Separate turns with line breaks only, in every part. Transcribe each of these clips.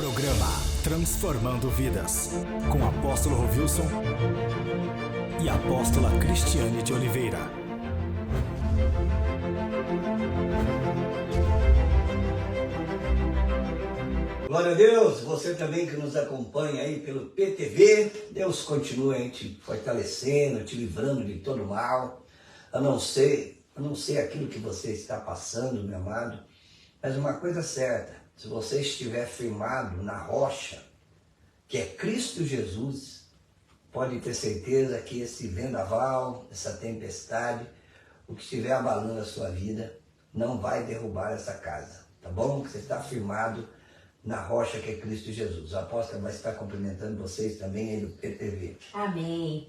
Programa Transformando Vidas, com Apóstolo Rovilson e Apóstola Cristiane de Oliveira.
Glória a Deus, você também que nos acompanha aí pelo PTV, Deus continue te fortalecendo, te livrando de todo mal, a não ser aquilo que você está passando, meu amado, mas uma coisa certa, se você estiver firmado na rocha, que é Cristo Jesus, pode ter certeza que esse vendaval, essa tempestade, o que estiver abalando a sua vida, não vai derrubar essa casa, tá bom? Você está firmado na rocha que é Cristo Jesus. A apóstola vai estar cumprimentando vocês também aí do PTV.
Amém.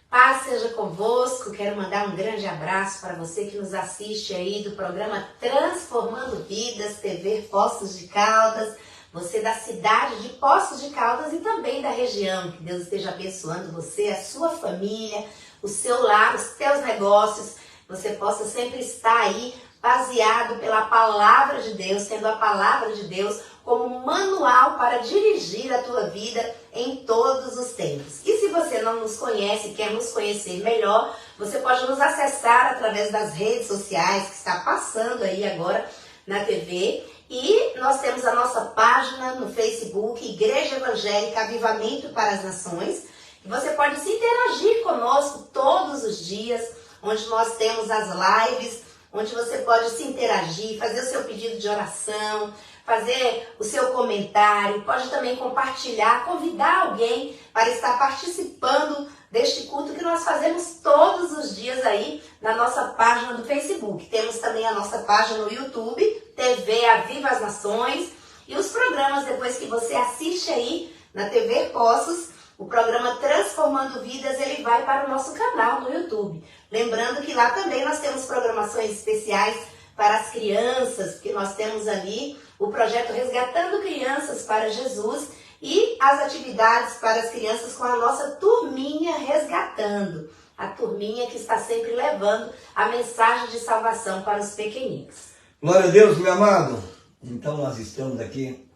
Paz seja convosco. Quero mandar um grande abraço para você que nos assiste aí do programa Transformando Vidas, TV Poços de Caldas. Você da cidade de Poços de Caldas e também da região. Que Deus esteja abençoando você, a sua família, o seu lar, os seus negócios. Você possa sempre estar aí baseado pela palavra de Deus, tendo a palavra de Deus como manual para dirigir a tua vida em todos os tempos. E se você não nos conhece, quer nos conhecer melhor, você pode nos acessar através das redes sociais que está passando aí agora na TV. E nós temos a nossa página no Facebook, Igreja Evangélica Avivamento para as Nações. E você pode se interagir conosco todos os dias, onde nós temos as lives, onde você pode se interagir, fazer o seu pedido de oração, fazer o seu comentário, pode também compartilhar, convidar alguém para estar participando deste culto que nós fazemos todos os dias aí na nossa página do Facebook. Temos também a nossa página no YouTube, TV Aviva as Nações, e os programas depois que você assiste aí na TV Poços, o programa Transformando Vidas, ele vai para o nosso canal no YouTube. Lembrando que lá também nós temos programações especiais para as crianças, porque nós temos ali o projeto Resgatando Crianças para Jesus e as atividades para as crianças com a nossa turminha Resgatando. A turminha que está sempre levando a mensagem de salvação para os pequeninos.
Glória a Deus, meu amado. Então nós estamos aqui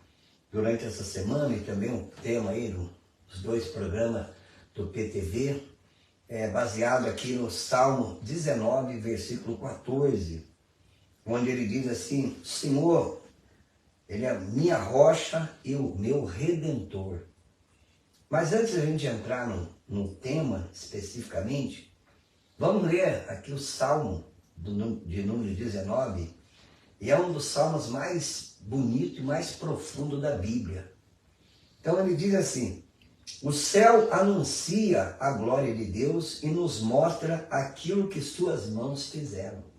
durante essa semana e também um tema aí dos dois programas do PTV, baseado aqui no Salmo 19, versículo 14, onde ele diz assim: Senhor, Ele é a minha rocha e o meu redentor. Mas antes de a gente entrar no tema especificamente, vamos ler aqui o Salmo de número 19, e é um dos salmos mais bonitos e mais profundos da Bíblia. Então ele diz assim: o céu anuncia a glória de Deus e nos mostra aquilo que suas mãos fizeram.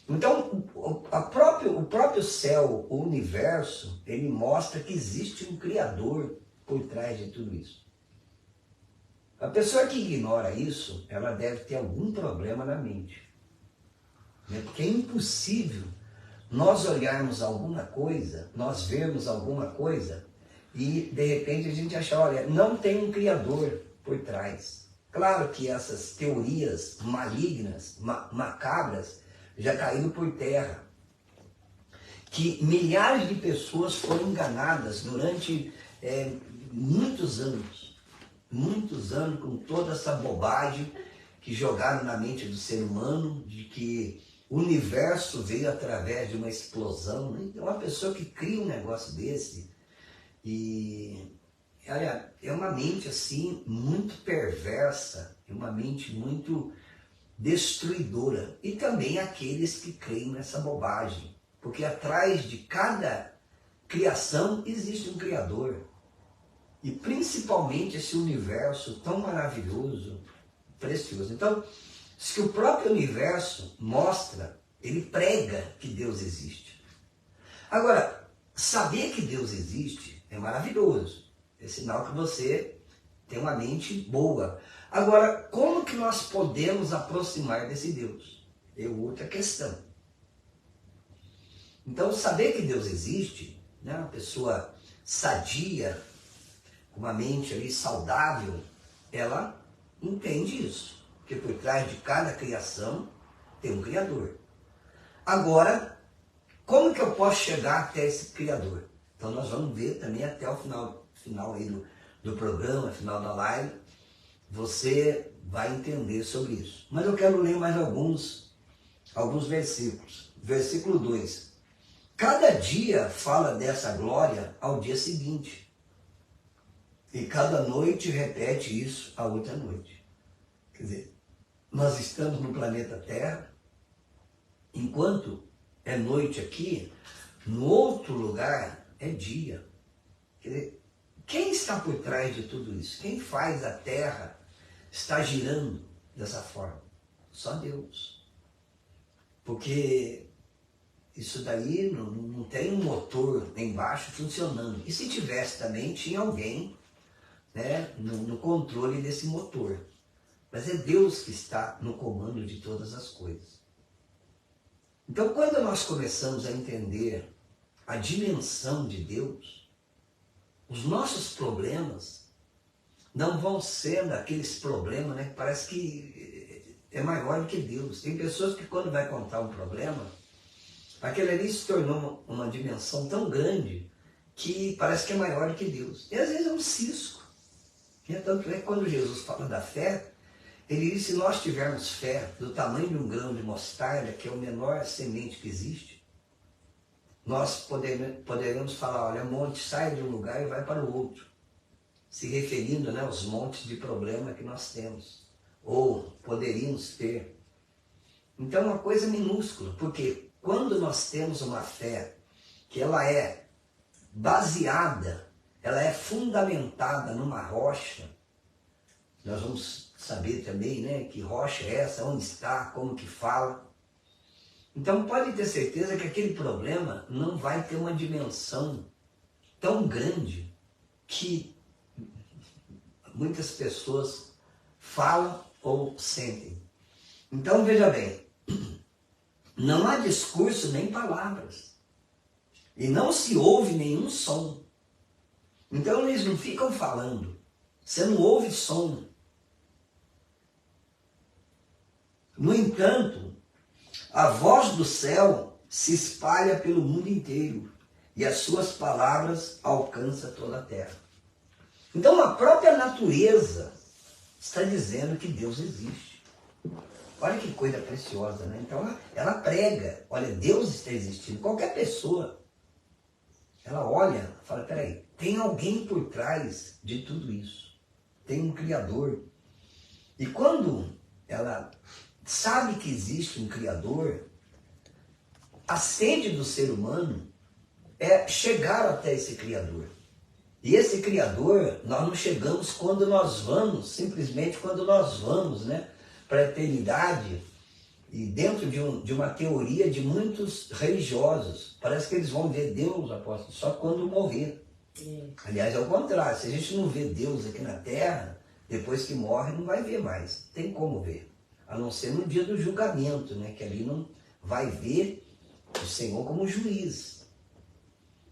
Então, o próprio céu, o universo, ele mostra que existe um Criador por trás de tudo isso. A pessoa que ignora isso, ela deve ter algum problema na mente. Né? Porque é impossível nós olharmos alguma coisa, nós vermos alguma coisa e, de repente, a gente achar, olha, não tem um Criador por trás. Claro que essas teorias malignas, macabras, já caíram por terra. Que milhares de pessoas foram enganadas durante muitos anos com toda essa bobagem que jogaram na mente do ser humano, de que o universo veio através de uma explosão. Né? Então, uma pessoa que cria um negócio desse, e olha, é uma mente assim muito perversa, é uma mente muito destruidora. E também aqueles que creem nessa bobagem, porque atrás de cada criação existe um Criador, e principalmente esse universo tão maravilhoso, precioso. Então, se o próprio universo mostra, ele prega que Deus existe. Agora, saber que Deus existe é maravilhoso, é sinal que você tem uma mente boa. Agora, como que nós podemos aproximar desse Deus? É outra questão. Então, saber que Deus existe, né, uma pessoa sadia, com uma mente ali saudável, ela entende isso. Porque por trás de cada criação tem um Criador. Agora, como que eu posso chegar até esse Criador? Então nós vamos ver também até o final aí do programa, final da live, você vai entender sobre isso. Mas eu quero ler mais alguns versículos. Versículo 2. Cada dia fala dessa glória ao dia seguinte. E cada noite repete isso à outra noite. Quer dizer, nós estamos no planeta Terra, enquanto é noite aqui, no outro lugar é dia. Quer dizer, quem está por trás de tudo isso? Quem faz a Terra estar girando dessa forma? Só Deus. Porque isso daí não tem um motor embaixo funcionando. E se tivesse também, tinha alguém, né, no controle desse motor. Mas é Deus que está no comando de todas as coisas. Então, quando nós começamos a entender a dimensão de Deus, os nossos problemas não vão ser daqueles problemas, né, que parece que é maior do que Deus. Tem pessoas que quando vai contar um problema, aquele ali se tornou uma dimensão tão grande que parece que é maior do que Deus. E às vezes é um cisco. Tanto é que quando Jesus fala da fé, ele diz: se nós tivermos fé do tamanho de um grão de mostarda, que é o menor semente que existe, nós poderemos falar: olha, monte, sai de um lugar e vai para o outro. Se referindo, né, aos montes de problema que nós temos, ou poderíamos ter. Então é uma coisa minúscula, porque quando nós temos uma fé que ela é baseada, ela é fundamentada numa rocha, nós vamos saber também, né, que rocha é essa, onde está, como que fala. Então pode ter certeza que aquele problema não vai ter uma dimensão tão grande que muitas pessoas falam ou sentem. Então veja bem, não há discurso nem palavras. E não se ouve nenhum som. Então eles não ficam falando. Você não ouve som. No entanto, a voz do céu se espalha pelo mundo inteiro e as suas palavras alcançam toda a terra. Então a própria natureza está dizendo que Deus existe. Olha que coisa preciosa, né? Então ela prega: olha, Deus está existindo. Qualquer pessoa, ela olha e fala: peraí, tem alguém por trás de tudo isso. Tem um Criador. E quando ela sabe que existe um Criador, a sede do ser humano é chegar até esse Criador. E esse Criador, nós não chegamos quando nós vamos, simplesmente quando nós vamos, né, para a eternidade. E dentro de uma teoria de muitos religiosos, parece que eles vão ver Deus, apóstolo, só quando morrer. Aliás, é o contrário. Se a gente não vê Deus aqui na Terra, depois que morre, não vai ver mais. Tem como ver. A não ser no dia do julgamento, né? Que ali não vai ver o Senhor como juiz.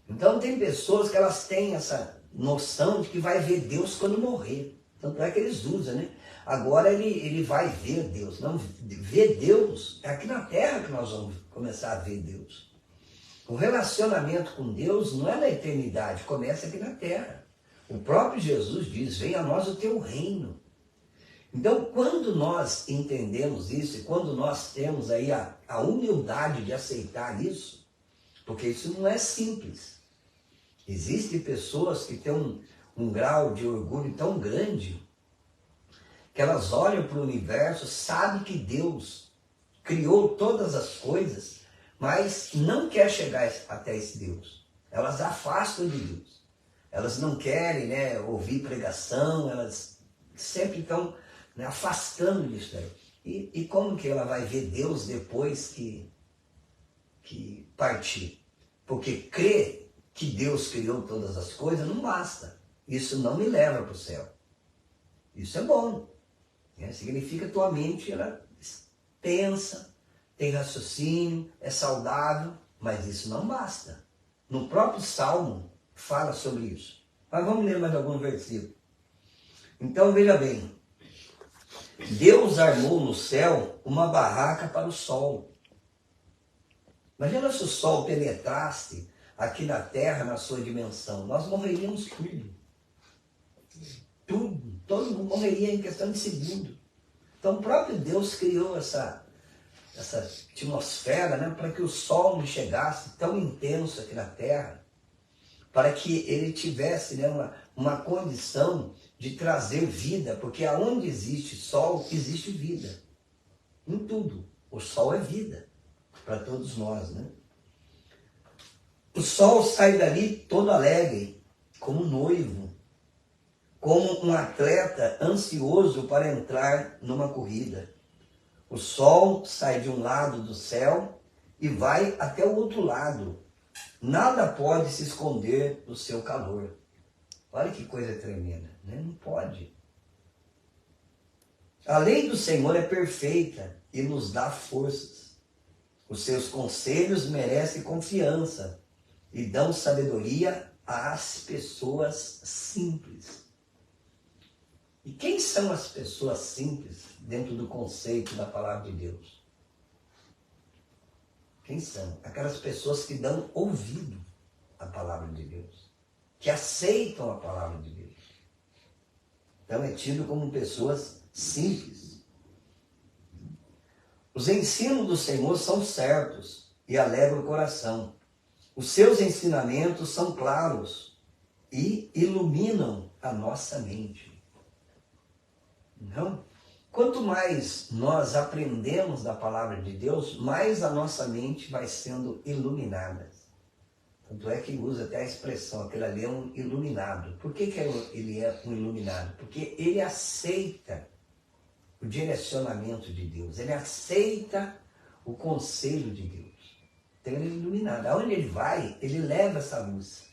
Então tem pessoas que elas têm essa noção de que vai ver Deus quando morrer. Tanto é que eles usam, né? Agora ele vai ver Deus. Não, ver Deus é aqui na Terra que nós vamos começar a ver Deus. O relacionamento com Deus não é na eternidade, começa aqui na Terra. O próprio Jesus diz: venha a nós o teu reino. Então, quando nós entendemos isso, e quando nós temos aí a humildade de aceitar isso, porque isso não é simples. Existem pessoas que têm um grau de orgulho tão grande, que elas olham para o universo, sabem que Deus criou todas as coisas, mas não quer chegar até esse Deus. Elas afastam de Deus. Elas não querem, né, ouvir pregação, elas sempre estão, né, afastando disso daí. E como que ela vai ver Deus depois que partir? Porque crer que Deus criou todas as coisas não basta. Isso não me leva para o céu. Isso é bom. Né? Significa que tua mente ela pensa, tem raciocínio, é saudável, mas isso não basta. No próprio Salmo fala sobre isso. Mas vamos ler mais algum versículo. Então veja bem. Deus armou no céu uma barraca para o sol. Imagina se o sol penetrasse aqui na Terra, na sua dimensão, nós morreríamos tudo, todo mundo morreria em questão de segundo. Então o próprio Deus criou essa atmosfera, né, para que o Sol não chegasse tão intenso aqui na Terra, para que ele tivesse, né, uma condição de trazer vida, porque aonde existe Sol, existe vida. Em tudo. O Sol é vida para todos nós, né? O Sol sai dali todo alegre, como um noivo, como um atleta ansioso para entrar numa corrida. O Sol sai de um lado do céu e vai até o outro lado. Nada pode se esconder do seu calor. Olha que coisa tremenda, né? Não pode. A lei do Senhor é perfeita e nos dá forças. Os seus conselhos merecem confiança e dão sabedoria às pessoas simples. E quem são as pessoas simples dentro do conceito da palavra de Deus? Quem são? Aquelas pessoas que dão ouvido à palavra de Deus, que aceitam a palavra de Deus. Então é tido como pessoas simples. Os ensinos do Senhor são certos e alegram o coração. Os seus ensinamentos são claros e iluminam a nossa mente. Então, quanto mais nós aprendemos da palavra de Deus, mais a nossa mente vai sendo iluminada. Tanto é que usa até a expressão, aquele ali é um iluminado. Por que ele é um iluminado? Porque ele aceita o direcionamento de Deus, ele aceita o conselho de Deus. Então ele é iluminado. Aonde ele vai, ele leva essa luz.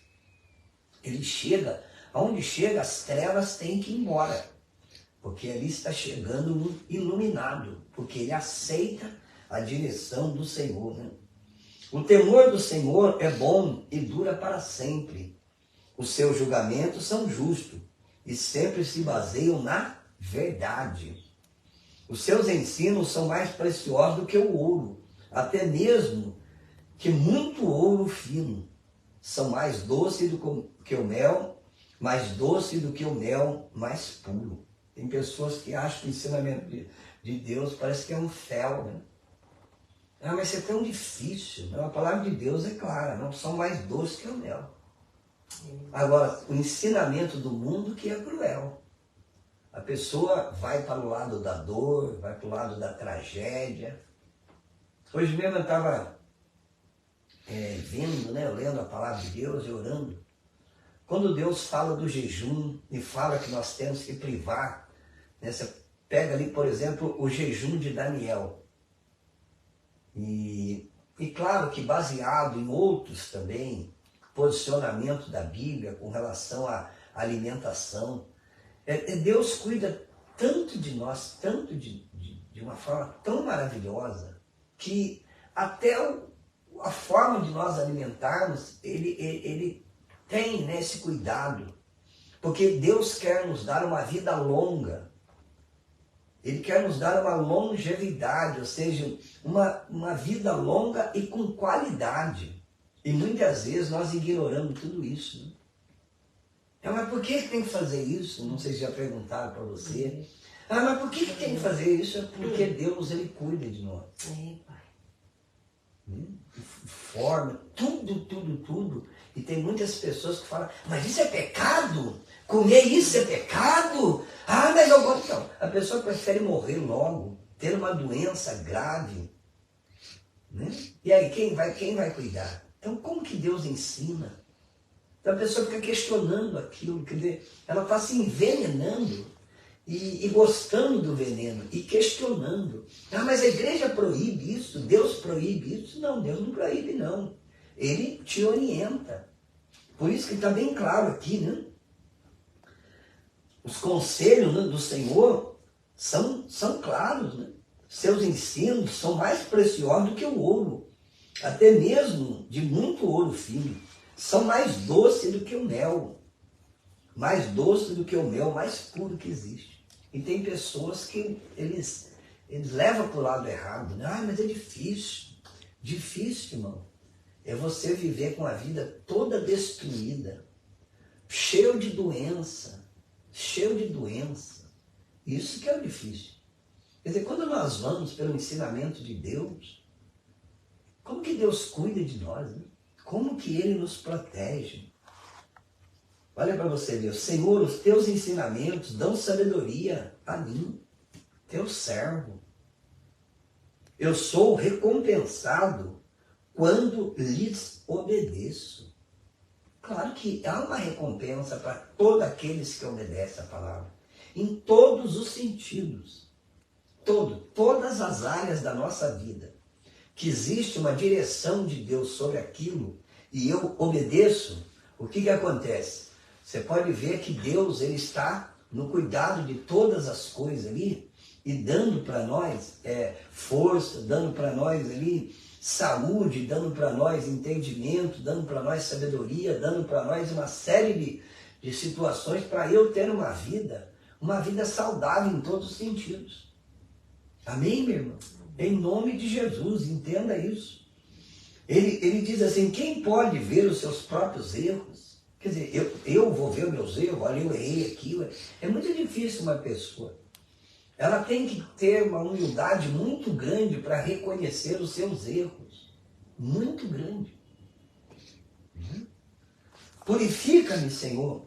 Ele chega, aonde chega as trevas têm que ir embora. Porque ali está chegando um iluminado, porque ele aceita a direção do Senhor, né? O temor do Senhor é bom e dura para sempre. Os seus julgamentos são justos e sempre se baseiam na verdade. Os seus ensinos são mais preciosos do que o ouro, até mesmo que muito ouro fino. São mais doces do que o mel, mais doce do que o mel mais puro. Tem pessoas que acham que o ensinamento de Deus parece que é um fel, né? Ah, mas isso é tão difícil. Não, a palavra de Deus é clara, não são mais doces que o mel. Agora, o ensinamento do mundo que é cruel. A pessoa vai para o lado da dor, vai para o lado da tragédia. Hoje mesmo eu estava vendo, né, lendo a palavra de Deus e orando. Quando Deus fala do jejum e fala que nós temos que privar, né, você pega ali, por exemplo, o jejum de Daniel. E claro que baseado em outros também, posicionamento da Bíblia com relação à alimentação. Deus cuida tanto de nós, tanto de uma forma tão maravilhosa, que até a forma de nós alimentarmos, ele tem, né, esse cuidado. Porque Deus quer nos dar uma vida longa. Ele quer nos dar uma longevidade, ou seja, uma vida longa e com qualidade. E muitas vezes nós ignoramos tudo isso, né? Mas por que tem que fazer isso? Não sei se já perguntaram para você. Mas por que tem que fazer isso? É porque Deus, ele cuida de nós. Forma, tudo. E tem muitas pessoas que falam, mas isso é pecado? Comer isso é pecado? Mas eu gosto. Então, a pessoa prefere morrer logo, ter uma doença grave, né? E aí quem vai cuidar? Então como que Deus ensina? Então a pessoa fica questionando aquilo, quer dizer, ela está se envenenando e gostando do veneno e questionando. Mas a igreja proíbe isso, Deus proíbe isso. Não, Deus não proíbe não. Ele te orienta. Por isso que está bem claro aqui, né? Os conselhos, né, do Senhor são claros, né? Seus ensinos são mais preciosos do que o ouro, até mesmo de muito ouro fino. São mais doces do que o mel, mais doce do que o mel mais puro que existe. E tem pessoas que eles levam para o lado errado, né? Mas é difícil, irmão. é você viver com a vida toda destruída, cheio de doença, cheio de doença. Isso que é o difícil. Quer dizer, quando nós vamos pelo ensinamento de Deus, como que Deus cuida de nós, né? Como que Ele nos protege? Olha para você ver, Senhor, os teus ensinamentos dão sabedoria a mim, teu servo. Eu sou recompensado quando lhes obedeço. Claro que há uma recompensa para todos aqueles que obedecem a palavra, em todos os sentidos, todas as áreas da nossa vida, que existe uma direção de Deus sobre aquilo e eu obedeço. O que acontece? Você pode ver que Deus ele está no cuidado de todas as coisas ali e dando para nós força, dando para nós ali saúde, dando para nós entendimento, dando para nós sabedoria, dando para nós uma série de situações para eu ter uma vida saudável em todos os sentidos. Amém, meu irmão? Em nome de Jesus, entenda isso. Ele diz assim, quem pode ver os seus próprios erros? Quer dizer, eu vou ver os meus erros, olha, eu errei aqui. É muito difícil uma pessoa. Ela tem que ter uma humildade muito grande para reconhecer os seus erros. Muito grande. Purifica-me, Senhor,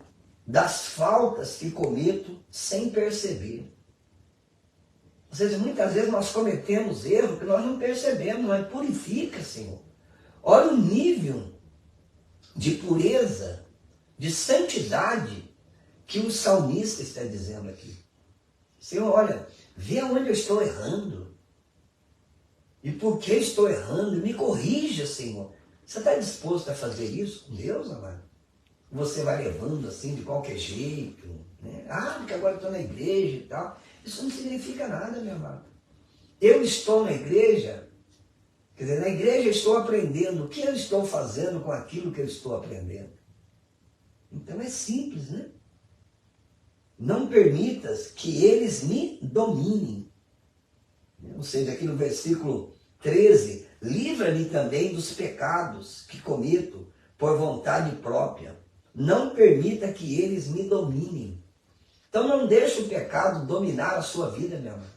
das faltas que cometo sem perceber. Ou seja, muitas vezes nós cometemos erros que nós não percebemos, mas purifica, Senhor. Olha o nível de pureza, de santidade que o salmista está dizendo aqui. Senhor, olha, vê onde eu estou errando. E por que estou errando? Me corrija, Senhor. Você está disposto a fazer isso com Deus, amado? Você vai levando assim de qualquer jeito, né? Porque agora eu estou na igreja e tal. Isso não significa nada, meu amado. Eu estou na igreja, quer dizer, na igreja eu estou aprendendo o que eu estou fazendo com aquilo que eu estou aprendendo. Então é simples, né? Não permitas que eles me dominem. Ou seja, aqui no versículo 13, livra-me também dos pecados que cometo por vontade própria. Não permita que eles me dominem. Então não deixe o pecado dominar a sua vida, meu amado.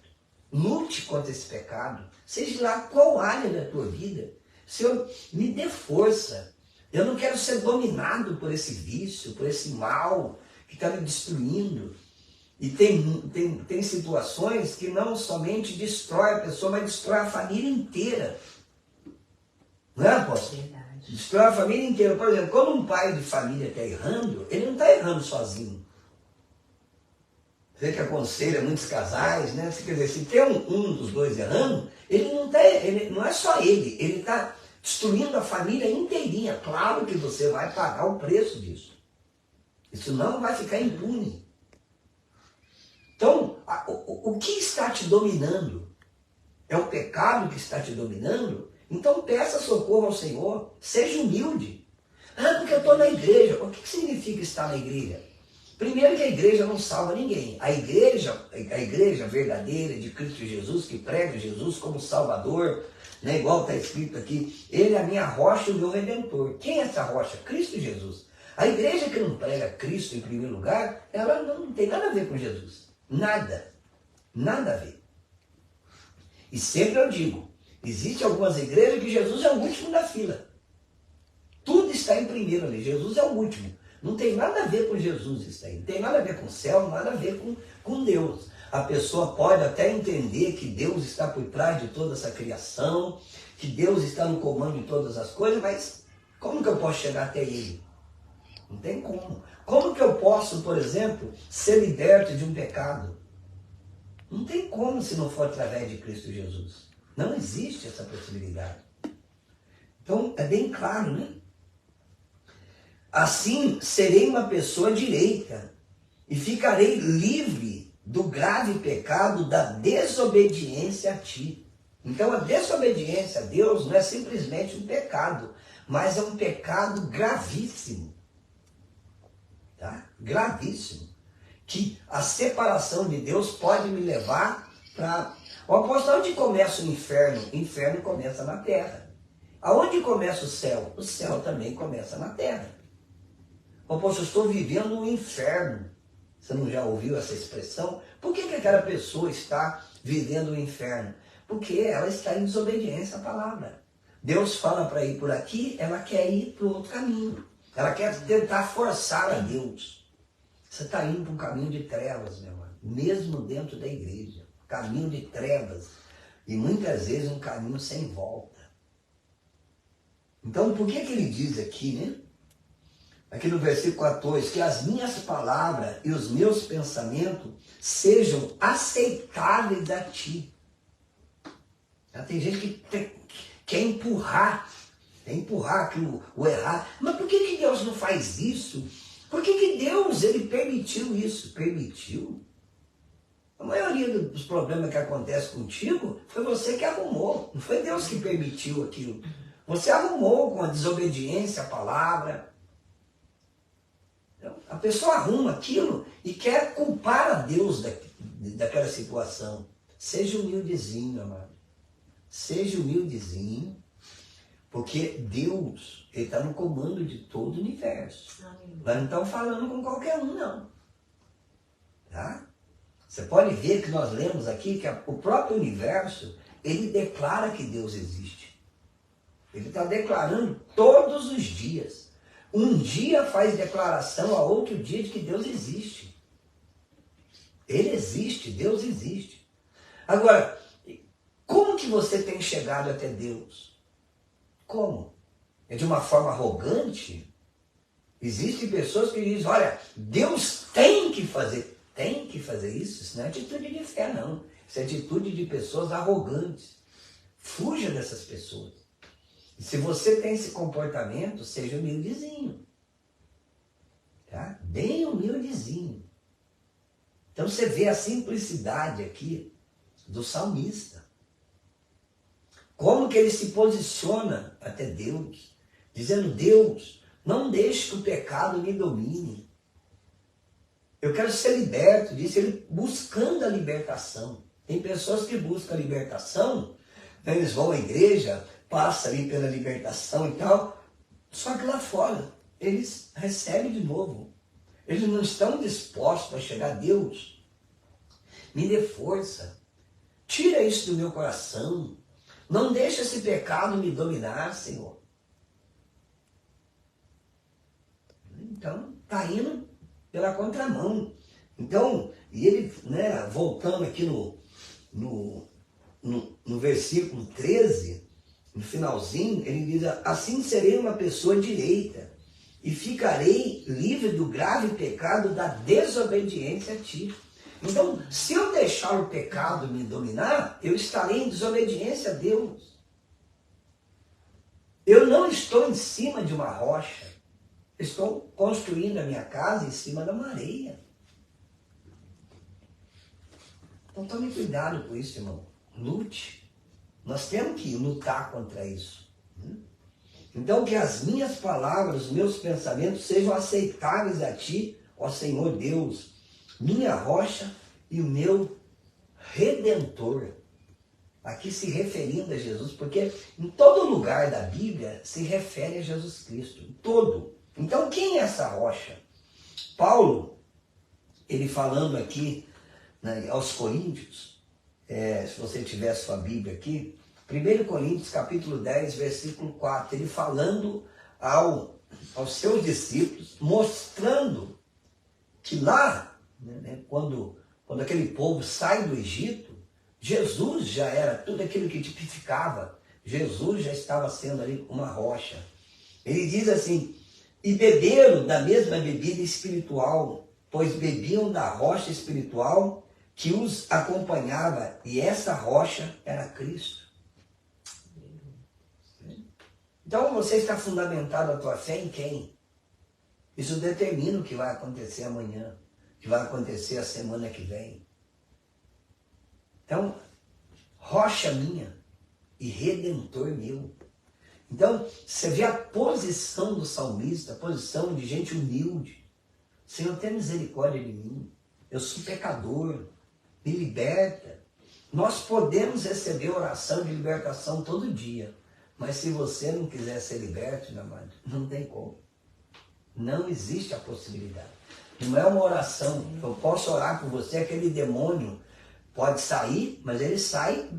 Lute contra esse pecado. Seja lá qual área da tua vida. Senhor, me dê força. Eu não quero ser dominado por esse vício, por esse mal que está me destruindo. E tem situações que não somente destrói a pessoa, mas destrói a família inteira. Não é, apóstolo?
Verdade.
Destrói a família inteira. Por exemplo, quando um pai de família está errando, ele não está errando sozinho. Você que aconselha muitos casais, né? Quer dizer, se tem um dos dois errando, ele não é só ele está destruindo a família inteirinha. Claro que você vai pagar o preço disso. Isso não vai ficar impune. Então, o que está te dominando? É o pecado que está te dominando? Então peça socorro ao Senhor. Seja humilde. Porque eu estou na igreja. O que significa estar na igreja? Primeiro que a igreja não salva ninguém. A igreja verdadeira de Cristo Jesus, que prega Jesus como Salvador, né, igual está escrito aqui, Ele é a minha rocha e o meu Redentor. Quem é essa rocha? Cristo Jesus. A igreja que não prega Cristo em primeiro lugar, ela não tem nada a ver com Jesus. Nada. Nada a ver. E sempre eu digo, existem algumas igrejas que Jesus é o último da fila. Tudo está em primeiro ali. Jesus é o último. Não tem nada a ver com Jesus isso aí. Não tem nada a ver com o céu, nada a ver com Deus. A pessoa pode até entender que Deus está por trás de toda essa criação, que Deus está no comando de todas as coisas, mas como que eu posso chegar até Ele? Não tem como. Como que eu posso, por exemplo, ser liberto de um pecado? Não tem como se não for através de Cristo Jesus. Não existe essa possibilidade. Então, é bem claro, né? Assim, serei uma pessoa direita e ficarei livre do grave pecado da desobediência a ti. Então, a desobediência a Deus não é simplesmente um pecado, mas é um pecado gravíssimo. Tá? Gravíssimo. Que a separação de Deus pode me levar para... O apóstolo, onde começa o inferno? O inferno começa na terra. Aonde começa o céu? O céu também começa na terra. Apóstolo, eu estou vivendo um inferno. Você não já ouviu essa expressão? Por que aquela pessoa está vivendo o inferno? Porque ela está em desobediência à palavra. Deus fala para ir por aqui, ela quer ir para o outro caminho. Ela quer tentar forçar a Deus. Você está indo para um caminho de trevas, meu irmão. Mesmo dentro da igreja. Caminho de trevas. E muitas vezes um caminho sem volta. Então, por que ele diz aqui, né? Aqui no versículo 14, que as minhas palavras e os meus pensamentos sejam aceitáveis a ti. Tem gente que quer empurrar o errado. Mas por que Deus não faz isso? Por que Deus ele permitiu isso? Permitiu? A maioria dos problemas que acontecem contigo foi você que arrumou. Não foi Deus que permitiu aquilo. Você arrumou com a desobediência à palavra. Então, a pessoa arruma aquilo e quer culpar a Deus daquela situação. Seja humildezinho, amado. Seja humildezinho, porque Deus está no comando de todo o universo. Nós não estamos falando com qualquer um, não. Tá? Você pode ver que nós lemos aqui que o próprio universo, ele declara que Deus existe. Ele está declarando todos os dias. Um dia faz declaração a outro dia de que Deus existe. Ele existe, Deus existe. Agora, como que você tem chegado até Deus? Como? É de uma forma arrogante? Existem pessoas que dizem, olha, Deus tem que fazer isso. Isso não é atitude de fé, não. Isso é atitude de pessoas arrogantes. Fuja dessas pessoas. E se você tem esse comportamento, seja humildezinho. Tá? Bem humildezinho. Então você vê a simplicidade aqui do salmista. Como que ele se posiciona até Deus, dizendo, Deus, não deixe que o pecado me domine. Eu quero ser liberto, disse ele, buscando a libertação. Tem pessoas que buscam a libertação, eles vão à igreja, passam ali pela libertação e tal, só que lá fora eles recebem de novo. Eles não estão dispostos a chegar a Deus. Me dê força. Tira isso do meu coração. Não deixa esse pecado me dominar, Senhor. Então, está indo pela contramão. Então, e ele, né, voltando aqui no versículo 13, no finalzinho, ele diz, assim serei uma pessoa direita e ficarei livre do grave pecado da desobediência a ti. Então, se eu deixar o pecado me dominar, eu estarei em desobediência a Deus. Eu não estou em cima de uma rocha. Estou construindo a minha casa em cima de uma areia. Então tome cuidado com isso, irmão. Lute. Nós temos que lutar contra isso. Então que as minhas palavras, os meus pensamentos sejam aceitáveis a ti, ó Senhor Deus, minha rocha e o meu redentor. Aqui se referindo a Jesus, porque em todo lugar da Bíblia se refere a Jesus Cristo. Em todo. Então quem é essa rocha? Paulo, ele falando aqui, né, aos Coríntios, se você tiver a sua Bíblia aqui, 1 Coríntios capítulo 10, versículo 4, ele falando aos seus discípulos, mostrando que lá, né, quando aquele povo sai do Egito, Jesus já era tudo aquilo que tipificava. Jesus já estava sendo ali uma rocha. Ele diz assim, e beberam da mesma bebida espiritual, pois bebiam da rocha espiritual que os acompanhava, e essa rocha era Cristo. Então você está fundamentado a tua fé em quem? Isso determina o que vai acontecer amanhã, o que vai acontecer a semana que vem. Então, rocha minha e redentor meu. Então, você vê a posição do salmista, a posição de gente humilde. Senhor, tenha misericórdia de mim. Eu sou pecador. Me liberta. Nós podemos receber oração de libertação todo dia. Mas se você não quiser ser liberto, meu amado, não tem como. Não existe a possibilidade. Não é uma oração. Eu posso orar por você, aquele demônio pode sair, mas ele sai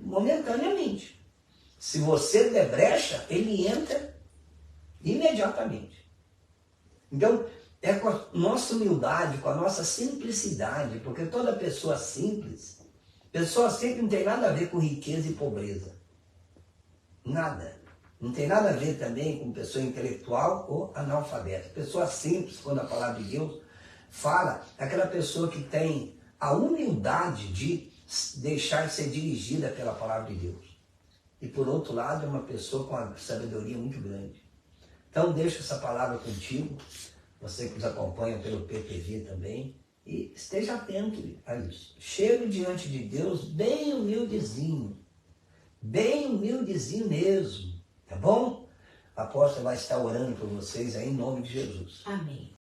momentaneamente. Se você der brecha, ele entra imediatamente. Então, é com a nossa humildade, com a nossa simplicidade, porque toda pessoa simples não tem nada a ver com riqueza e pobreza. Nada. Não tem nada a ver também com pessoa intelectual ou analfabeta. Pessoa simples, quando a palavra de Deus fala, é aquela pessoa que tem a humildade de deixar ser dirigida pela palavra de Deus. E por outro lado, é uma pessoa com uma sabedoria muito grande. Então deixa essa palavra contigo, você que nos acompanha pelo PTV também, e esteja atento a isso. Chegue diante de Deus bem humildezinho mesmo, tá bom? A apóstola vai estar orando por vocês aí em nome de Jesus.
Amém.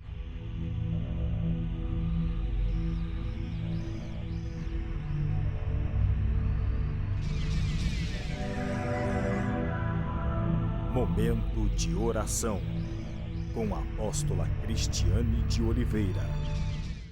Momento de oração com a apóstola Cristiane de Oliveira.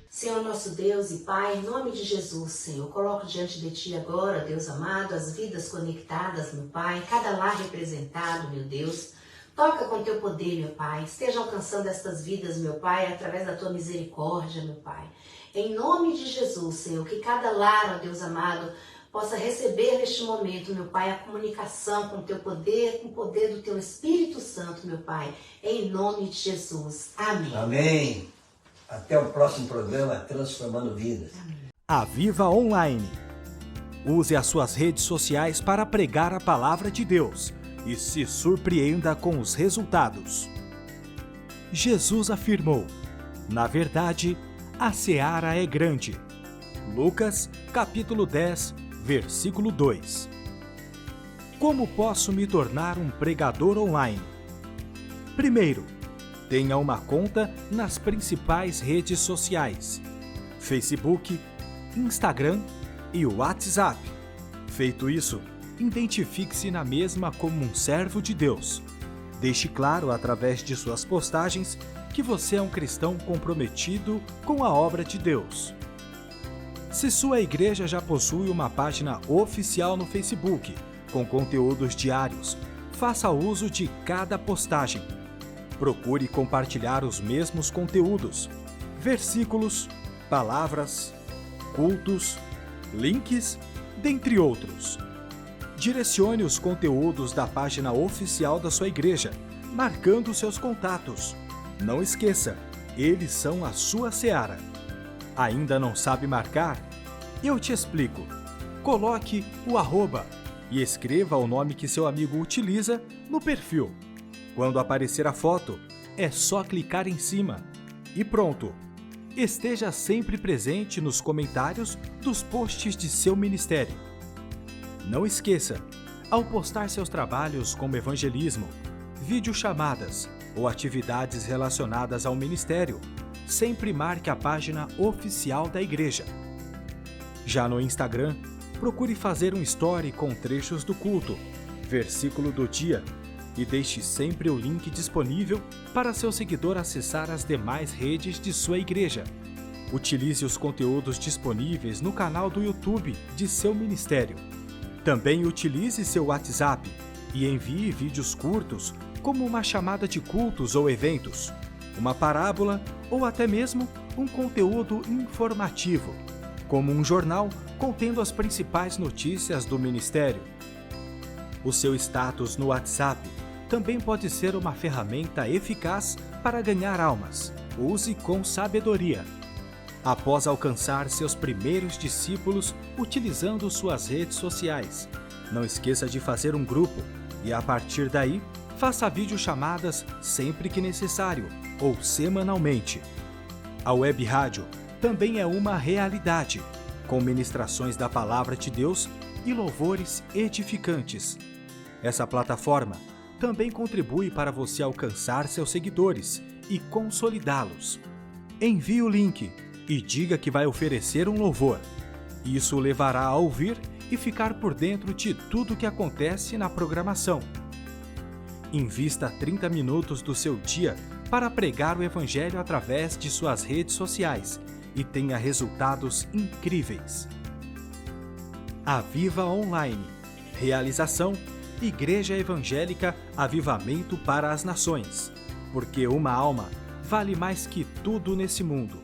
Senhor nosso Deus e Pai, em nome de Jesus, Senhor, coloco diante de Ti agora, Deus amado, as vidas conectadas, meu Pai, cada lar representado, meu Deus. Toca com Teu poder, meu Pai, esteja alcançando estas vidas, meu Pai, através da Tua misericórdia, meu Pai. Em nome de Jesus, Senhor, que cada lar, ó Deus amado, possa receber neste momento, meu Pai, a comunicação com o Teu poder, com o poder do Teu Espírito Santo, meu Pai, em nome de Jesus. Amém.
Amém. Até o próximo programa Transformando Vidas.
Aviva Online. Use as suas redes sociais para pregar a palavra de Deus e se surpreenda com os resultados. Jesus afirmou: na verdade, a seara é grande. Lucas, capítulo 10, versículo 2. Como posso me tornar um pregador online? Primeiro, tenha uma conta nas principais redes sociais: Facebook, Instagram e WhatsApp. Feito isso, identifique-se na mesma como um servo de Deus. Deixe claro através de suas postagens que você é um cristão comprometido com a obra de Deus. Se sua igreja já possui uma página oficial no Facebook, com conteúdos diários, faça uso de cada postagem. Procure compartilhar os mesmos conteúdos, versículos, palavras, cultos, links, dentre outros. Direcione os conteúdos da página oficial da sua igreja, marcando seus contatos. Não esqueça, eles são a sua seara. Ainda não sabe marcar? Eu te explico. Coloque o arroba e escreva o nome que seu amigo utiliza no perfil. Quando aparecer a foto, é só clicar em cima e pronto. Esteja sempre presente nos comentários dos posts de seu ministério. Não esqueça, ao postar seus trabalhos como evangelismo, videochamadas ou atividades relacionadas ao ministério, sempre marque a página oficial da igreja. Já no Instagram, procure fazer um story com trechos do culto, versículo do dia, e deixe sempre o link disponível para seu seguidor acessar as demais redes de sua igreja. Utilize os conteúdos disponíveis no canal do YouTube de seu ministério. Também utilize seu WhatsApp e envie vídeos curtos, como uma chamada de cultos ou eventos, uma parábola ou até mesmo um conteúdo informativo, como um jornal contendo as principais notícias do ministério. O seu status no WhatsApp também pode ser uma ferramenta eficaz para ganhar almas. Use com sabedoria. Após alcançar seus primeiros discípulos utilizando suas redes sociais, não esqueça de fazer um grupo e, a partir daí, faça videochamadas sempre que necessário ou semanalmente. A web rádio também é uma realidade, com ministrações da Palavra de Deus e louvores edificantes. Essa plataforma também contribui para você alcançar seus seguidores e consolidá-los. Envie o link e diga que vai oferecer um louvor. Isso o levará a ouvir e ficar por dentro de tudo o que acontece na programação. Invista 30 minutos do seu dia para pregar o Evangelho através de suas redes sociais e tenha resultados incríveis. Aviva Online. Realização: Igreja Evangélica Avivamento para as Nações. Porque uma alma vale mais que tudo nesse mundo.